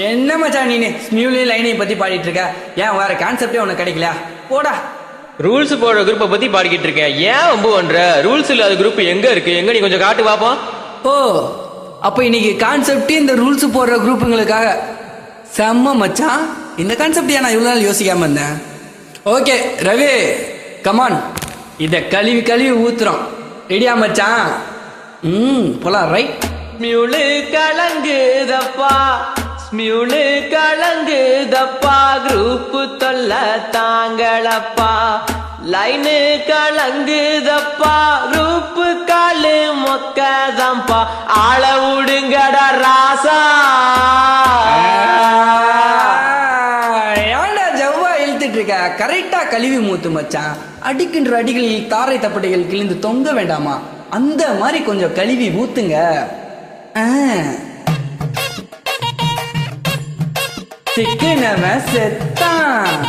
என்ன மச்சான் நீனு ஸ்மியூலி லைனையும் பத்தி பாடிட்டு இருக்க? ஏன் வேற கான்செப்டே உனக்கு கிடைக்கல? போடா. ரூல்ஸ் போடுற குரூப்பை பத்தி பாடிக்கிட்டு இருக்கேன். ஏன் வம்பு பண்ற? ரூல்ஸ் இல்லாத குரூப் எங்க இருக்கு? எங்க நீ கொஞ்சம் காட்டு பாப்போம். ஓ, அப்ப இன்னைக்கு கான்செப்ட் இந்த ரூல்ஸ் போடுற குரூப்புங்களுக்காக. செம்ம மச்சான், இந்த கான்செப்ட் நான் இவ்வளவு நாள் யோசிக்காம இருந்தேன். ஓகே ரவி, கமான், இத கழுவி கழுவி ஊத்துறோம். ரெடியா மச்சான்? போலாம். ரைட். ஸ்மியூலு கலங்குதப்பா, ஸ்மியூலு கலங்குதப்பா, குரூப் தொல்ல தாங்களப்பா, லைனு கலங்குதப்பா, குரூப் காலு மொக்கதம்பா, ஆள விடுங்கடா ராசா. ஏன்டா ஜவ்வா இழுத்துட்டு இருக்க? கரெக்டா கழுவி மூத்து மச்சான். அடிக்கின்ற அடிகளில் தாரை தப்பட்டைகள் கிழிந்து தொங்க வேண்டாமா? அந்த மாதிரி கொஞ்சம் கழுவி ஊத்துங்க. சிக்கனவன் செத்தான்.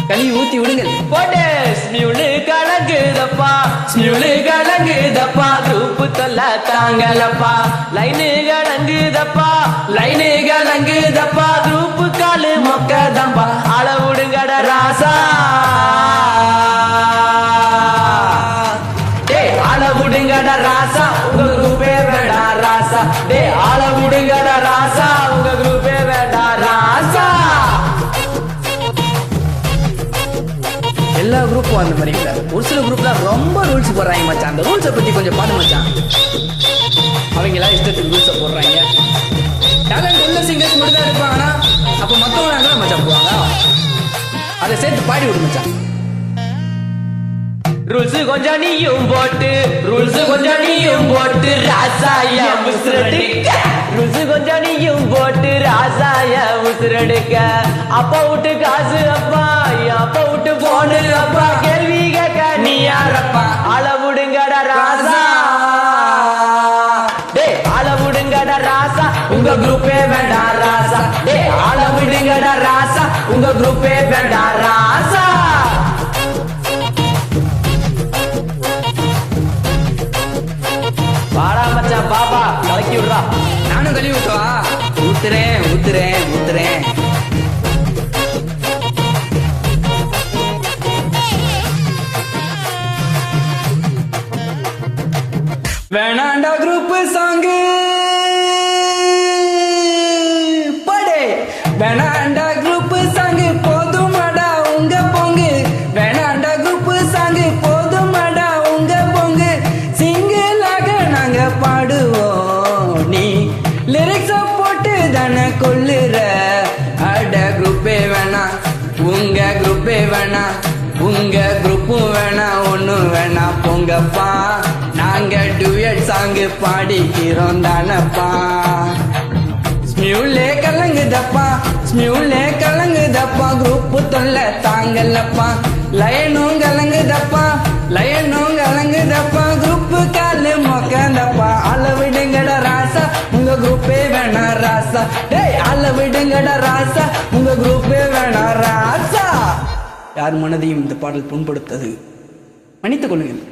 கழுவி ஊத்தி விடுங்க. போட்டு ஸ்மியூலு கலங்குதப்பா, ஸ்மியூலு கலங்குதப்பா, குரூப் தொல்ல தாங்களப்பா, லைனு கலங்குதப்பா, லைனு கலங்குதப்பா, குரூப் காலு மொக்கதம்பா, ஆள விடுங்கட ராசா. ஆள விடுங்கட ராசா, உங்க குரூப்பே வேடா ராசா. ஆள விடுங்கட ராசா, உங்க குரூப்பே வேடா ராசா. எல்லா குரூப்பும் அந்த மாதிரி இல்ல. ஒரு சில குரூப்ல ரொம்ப ரூல்ஸ் போடுறாங்க மச்சான். அந்த ரூல்ஸை பத்தி கொஞ்சம் பாடு மச்சான். அவங்க எல்லாம் இஷ்டத்துக்கு ரூல்ஸை போடுறாங்க. டேலண்ட் உள்ள சிங்கர்ஸ் மட்டும் தான் இருப்பாங்கன்னா அப்ப மத்தவங்க மச்சான் போவாங்க. அதை சேர்த்து பாடி விடு மச்சான். ரூல்ஸ் கொஞ்சம் நீயும் போட்டு, ரூல்ஸ் கொஞ்சம் நீயும் போட்டு, ராசாய முசுரடிக்க. ரூல்ஸ் கொஞ்சம் நீயும் போட்டு, ராசாய முசுரடிக்க. அப்பா விட்டு காசு அப்பா, அப்பா விட்டு போனு அப்பா, கேள்வி கேட்க நீ யாரப்பா? ஆள விடுங்கட ராசா. ஆள விடுங்கட ராசா, உங்க குரூப்பே வேண்டாம் ராசா. ஆள விடுங்கட ராசா, உங்க குரூப்பே வேண்டாம் ராசா. பாடா மச்சான், பாபா கலக்கி விடுறா. நானும் கழுவி ஊத்துவா? ஊத்துறேன் ஊத்துறேன் ஊத்துறேன். வேணாண்டா குரூப் சாங்கு படே. வேணாண்டா குரூப் சாங்கு போதுமாடா உங்க பொங்கு. வேணாண்டா குரூப் சாங்கு போதுமாடா உங்க பொங்கு. சிங்கிளாக நாங்க பாடுவோம், நீ லிரிக்ஸ போட்டு தானே கொள்ளுற. அட குரூப்பே வேணா, உங்க குரூப்பே வேணா, உங்க குரூப்பும் வேணா, ஒன்னும் வேணா பொங்கப்பா. நாங்க டுயட் சாங்கு பாடிக்கிறோம் தானப்பா. ஸ்மியூலே கலங்குதப்பா, ஸ்மியூலே கலங்குதப்பா, குரூப் தொல்ல தாங்கலப்பா. லயனும் கலங்குதப்பா, லயனும் கலங்குதப்பா, குரூப் காலு மொக்கந்தப்பா. அளவிடுங்கட ராசா, உங்க குரூப்பே வேணா ராசா. அளவிடுங்கட ராசா, உங்க குரூப்பே வேணா ராசா. யார் மனதையும் இந்த பாடல் புண்படுத்தது மன்னித்துக் கொள்ளுங்கள்.